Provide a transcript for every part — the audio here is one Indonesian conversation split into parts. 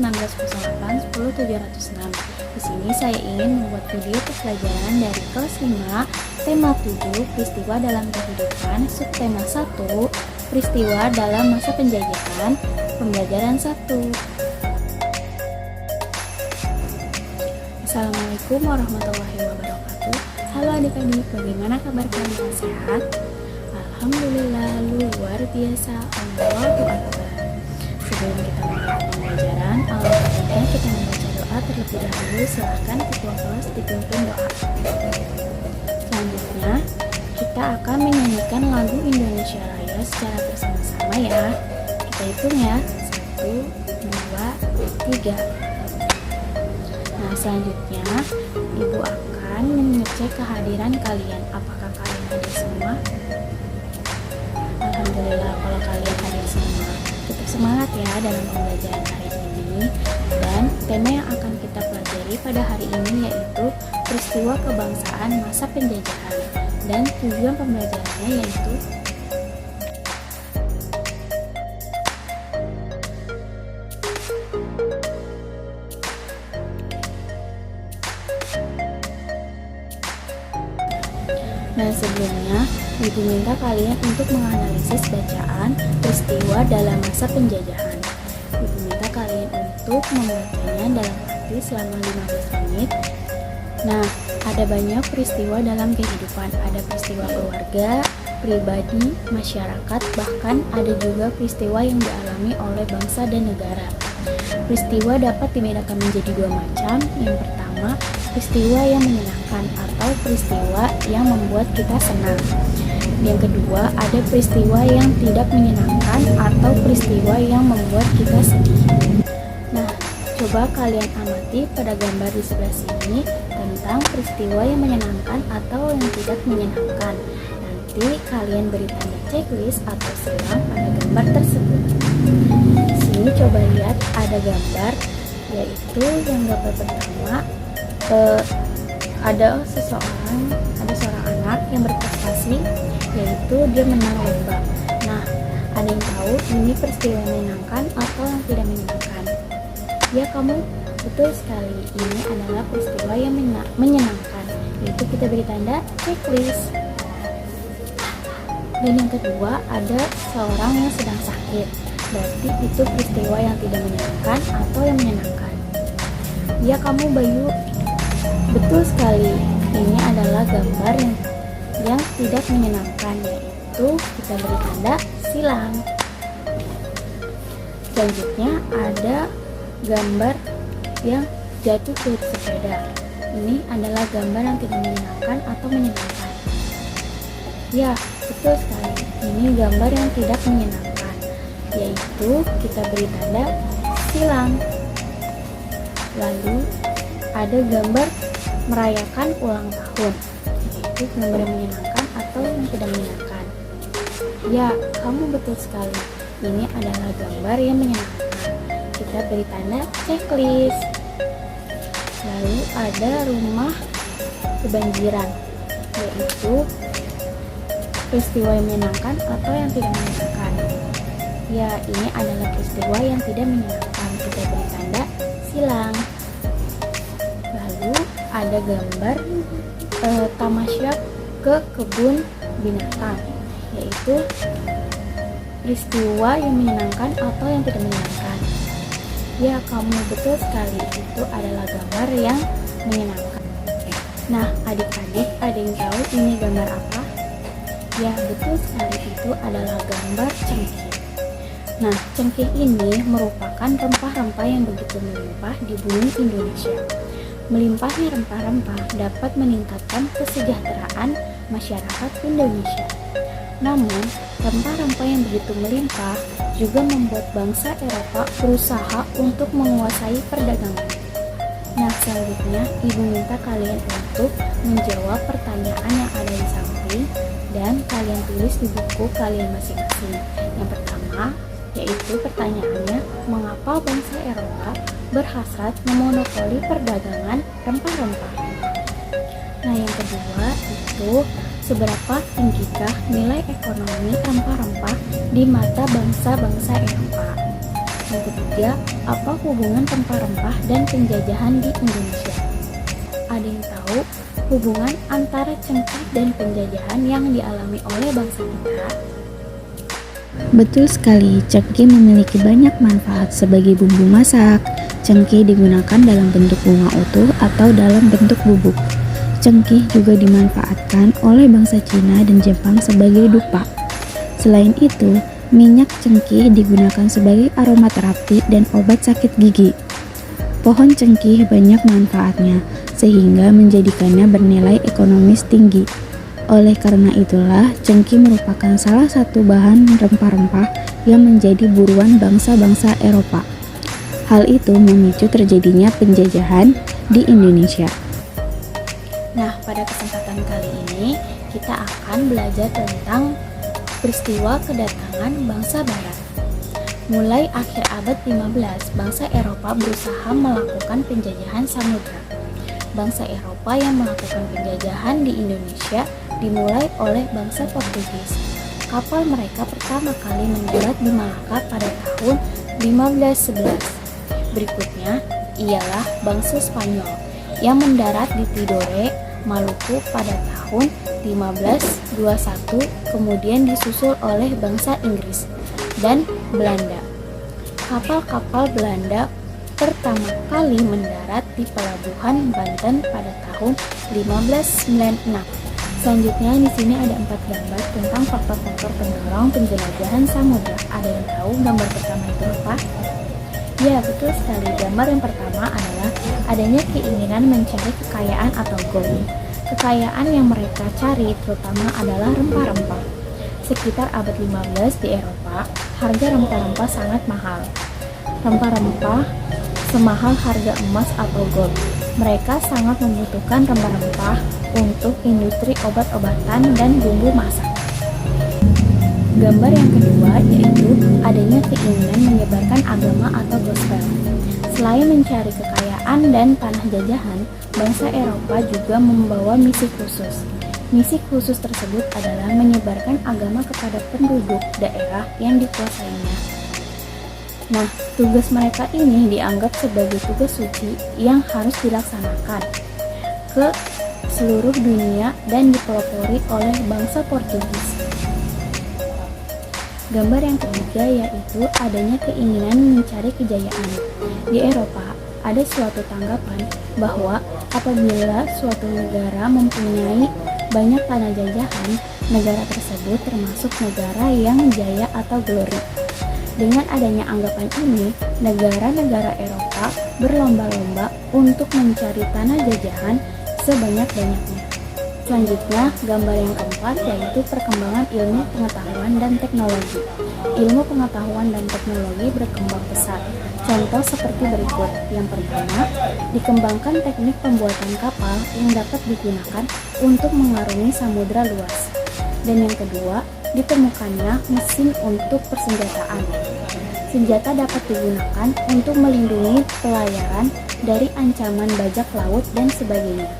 10706. Di sini saya ingin membuat video pembelajaran dari kelas 5, tema 7, peristiwa dalam kehidupan, subtema 1, peristiwa dalam masa penjajahan, pembelajaran 1. Assalamualaikum warahmatullahi wabarakatuh. Halo adik-adik, bagaimana kabar kalian, sehat? Alhamdulillah, luar biasa. Allahu Akbar. Sebelum kita mulai pembelajaran, alhamdulillah kita membaca doa terlebih dahulu. Silahkan ketua kelas dipimpin doa. Selanjutnya, kita akan menyanyikan lagu Indonesia Raya secara bersama-sama ya. Kita hitung ya, 1, 2, 3. Nah, selanjutnya Ibu akan mengecek kehadiran kalian. Apakah kalian hadir semua? Alhamdulillah kalau kalian hadir semua. Tetap semangat ya dalam pembelajaran hari ini. Dan tema yang akan kita pelajari pada hari ini yaitu peristiwa kebangsaan masa penjajahan. Dan tujuan pembelajarannya yaitu Nah, sebelumnya, Ibu minta kalian untuk menganalisis bacaan peristiwa dalam masa penjajahan. Ibu minta kalian untuk membacanya dalam arti selama 15 menit. Nah, ada banyak peristiwa dalam kehidupan. Ada peristiwa keluarga, pribadi, masyarakat, bahkan ada juga peristiwa yang dialami oleh bangsa dan negara. Peristiwa dapat dibedakan menjadi dua macam. Yang pertama, peristiwa yang menyenangkan atau peristiwa yang membuat kita senang. Yang kedua, ada peristiwa yang tidak menyenangkan atau peristiwa yang membuat kita sedih. Nah, coba kalian amati pada gambar di sebelah sini tentang peristiwa yang menyenangkan atau yang tidak menyenangkan. Nanti kalian beri tanda checklist atau silang pada gambar tersebut. Di sini coba lihat ada gambar, yaitu yang gambar pertama ada seorang anak yang berprestasi, yaitu dia menang lomba. Nah, ada yang tahu ini peristiwa menyenangkan atau yang tidak menyenangkan? Ya, kamu betul sekali, ini adalah peristiwa yang menyenangkan, yaitu kita beri tanda checklist. Dan yang kedua, ada seorang yang sedang sakit, berarti itu peristiwa yang tidak menyenangkan atau yang menyenangkan. Ya, kamu Bayu, betul sekali, ini adalah gambar yang tidak menyenangkan, yaitu kita beri tanda silang. Selanjutnya ada gambar yang jatuh dari sepeda. Ini adalah gambar yang tidak menyenangkan atau menyenangkan. Ya, betul sekali, ini gambar yang tidak menyenangkan, yaitu kita beri tanda silang. Lalu ada gambar merayakan ulang tahun, yaitu gambar yang menyenangkan atau yang tidak menyenangkan. Ya, kamu betul sekali, ini adalah gambar yang menyenangkan. Kita beri tanda checklist. Lalu ada rumah kebanjiran, yaitu peristiwa yang menyenangkan atau yang tidak menyenangkan. Ya, ini adalah peristiwa yang tidak menyenangkan. Kita beri tanda silang. Lalu ada gambar tamasya ke kebun binatang, yaitu peristiwa yang menyenangkan atau yang tidak menyenangkan. Ya, kamu betul sekali, itu adalah gambar yang menyenangkan. Nah, adik-adik, ada yang tahu ini gambar apa? Ya, betul sekali, itu adalah gambar cengkeh. Nah, cengkeh ini merupakan rempah-rempah yang begitu melimpah di bumi Indonesia. Melimpahnya rempah-rempah dapat meningkatkan kesejahteraan masyarakat Indonesia. Namun, rempah-rempah yang begitu melimpah juga membuat bangsa Eropa berusaha untuk menguasai perdagangan. Nah, selanjutnya Ibu minta kalian untuk menjawab pertanyaan yang ada di samping dan kalian tulis di buku kalian masing-masing. Yang pertama, yaitu pertanyaannya, mengapa bangsa Eropa berhasrat memonopoli perdagangan rempah-rempah? Nah, yang kedua itu, seberapa tinggikah nilai ekonomi rempah-rempah di mata bangsa-bangsa Eropa? Yang ketiga, apa hubungan rempah-rempah dan penjajahan di Indonesia? Ada yang tahu hubungan antara cengkeh dan penjajahan yang dialami oleh bangsa kita? Betul sekali, cengkeh memiliki banyak manfaat sebagai bumbu masak. Cengkeh digunakan dalam bentuk bunga utuh atau dalam bentuk bubuk. Cengkeh juga dimanfaatkan oleh bangsa Cina dan Jepang sebagai dupa. Selain itu, minyak cengkeh digunakan sebagai aromaterapi dan obat sakit gigi. Pohon cengkeh banyak manfaatnya, sehingga menjadikannya bernilai ekonomis tinggi. Oleh karena itulah, cengkeh merupakan salah satu bahan rempah-rempah yang menjadi buruan bangsa-bangsa Eropa. Hal itu memicu terjadinya penjajahan di Indonesia. Nah, pada kesempatan kali ini kita akan belajar tentang peristiwa kedatangan bangsa Barat. Mulai akhir abad 15, bangsa Eropa berusaha melakukan penjajahan samudra. Bangsa Eropa yang melakukan penjajahan di Indonesia dimulai oleh bangsa Portugis. Kapal mereka pertama kali mendarat di Malaka pada tahun 1511. Berikutnya ialah bangsa Spanyol yang mendarat di Tidore, Maluku pada tahun 1521, kemudian disusul oleh bangsa Inggris dan Belanda. Kapal-kapal Belanda pertama kali mendarat di pelabuhan Banten pada tahun 1596. Selanjutnya di sini ada 4 gambar tentang faktor-faktor pendorong penjelajahan samudra. Ada yang tahu gambar pertama itu apa? Ya, betul sekali. Gambar yang pertama adalah adanya keinginan mencari kekayaan atau gold. Kekayaan yang mereka cari terutama adalah rempah-rempah. Sekitar abad 15 di Eropa, harga rempah-rempah sangat mahal. Rempah-rempah semahal harga emas atau gold. Mereka sangat membutuhkan rempah-rempah untuk industri obat-obatan dan bumbu masak. Gambar yang kedua yaitu adanya keinginan menyebarkan agama atau gospel. Selain mencari kekayaan dan tanah jajahan, bangsa Eropa juga membawa misi khusus. Misi khusus tersebut adalah menyebarkan agama kepada penduduk daerah yang dikuasainya. Nah, tugas mereka ini dianggap sebagai tugas suci yang harus dilaksanakan ke seluruh dunia dan dipelopori oleh bangsa Portugis. Gambar yang ketiga yaitu adanya keinginan mencari kejayaan. Di Eropa, ada suatu tanggapan bahwa apabila suatu negara mempunyai banyak tanah jajahan, negara tersebut termasuk negara yang jaya atau glory. Dengan adanya anggapan ini, negara-negara Eropa berlomba-lomba untuk mencari tanah jajahan sebanyak-banyaknya. Selanjutnya, gambar yang keempat yaitu perkembangan ilmu pengetahuan dan teknologi. Ilmu pengetahuan dan teknologi berkembang pesat. Contoh seperti berikut. Yang pertama, dikembangkan teknik pembuatan kapal yang dapat digunakan untuk mengarungi samudra luas. Dan yang kedua, ditemukannya mesin untuk persenjataan. Senjata dapat digunakan untuk melindungi pelayaran dari ancaman bajak laut dan sebagainya.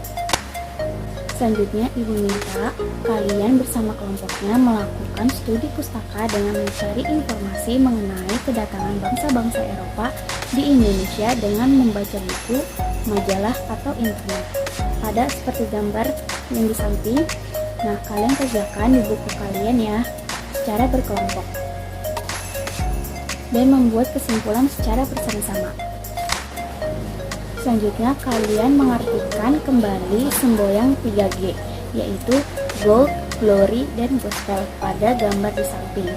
Selanjutnya, Ibu minta kalian bersama kelompoknya melakukan studi pustaka dengan mencari informasi mengenai kedatangan bangsa-bangsa Eropa di Indonesia dengan membaca buku, majalah, atau internet. Ada seperti gambar yang di samping. Nah, kalian kerjakan di buku kalian ya, secara berkelompok. Dan membuat kesimpulan secara bersama-sama. Selanjutnya, kalian mengartikan kembali semboyan 3G, yaitu gold, glory, dan gospel pada gambar di samping.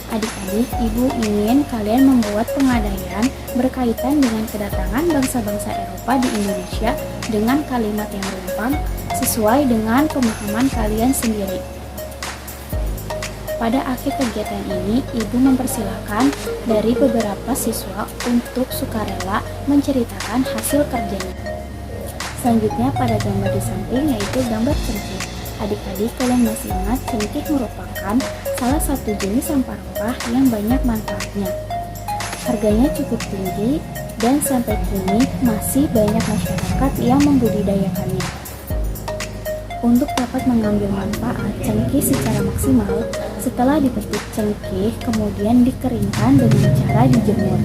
Adik-adik, Ibu ingin kalian membuat pengadaian berkaitan dengan kedatangan bangsa-bangsa Eropa di Indonesia dengan kalimat yang relevan sesuai dengan pemahaman kalian sendiri. Pada akhir kegiatan ini, Ibu mempersilahkan dari beberapa siswa untuk sukarela menceritakan hasil kerjanya. Selanjutnya pada gambar di samping yaitu gambar cengkeh. Adik-adik, kalian masih ingat cengkeh merupakan salah satu jenis rempah-rempah yang banyak manfaatnya. Harganya cukup tinggi dan sampai kini masih banyak masyarakat yang membudidayakannya. Untuk dapat mengambil manfaat cengkeh secara maksimal, setelah dipetik cengkeh kemudian dikeringkan dengan cara dijemur.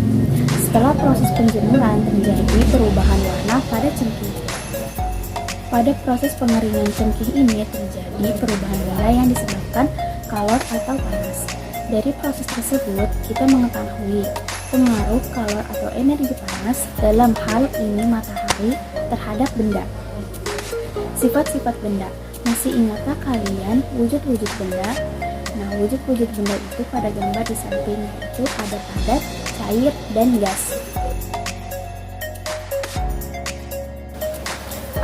Setelah proses penjemuran terjadi perubahan warna pada cengkeh. Pada proses pengeringan cengkeh ini terjadi perubahan warna yang disebabkan kalor atau panas. Dari proses tersebut, kita mengetahui pengaruh kalor atau energi panas, dalam hal ini matahari, terhadap benda. Sifat-sifat benda. Masih ingatkah kalian wujud-wujud benda? Nah, wujud-wujud benda itu pada gambar di samping, yaitu ada padat, cair, dan gas.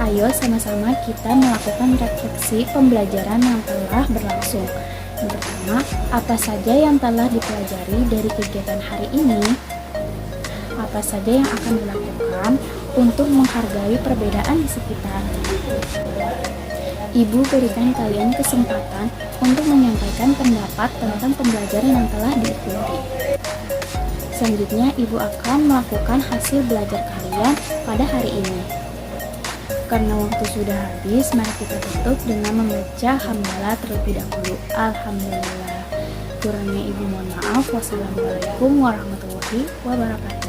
Ayo sama-sama kita melakukan refleksi pembelajaran yang telah berlangsung. Yang pertama, apa saja yang telah dipelajari dari kegiatan hari ini? Apa saja yang akan dilakukan untuk menghargai perbedaan di sekitar? Ibu berikan kalian kesempatan untuk menyampaikan pendapat tentang pembelajaran yang telah diikuti. Selanjutnya, Ibu akan melakukan hasil belajar kalian pada hari ini. Karena waktu sudah habis, mari kita tutup dengan membaca hamdalah terlebih dahulu. Alhamdulillah. Kurangnya Ibu mohon maaf. Wassalamualaikum warahmatullahi wabarakatuh.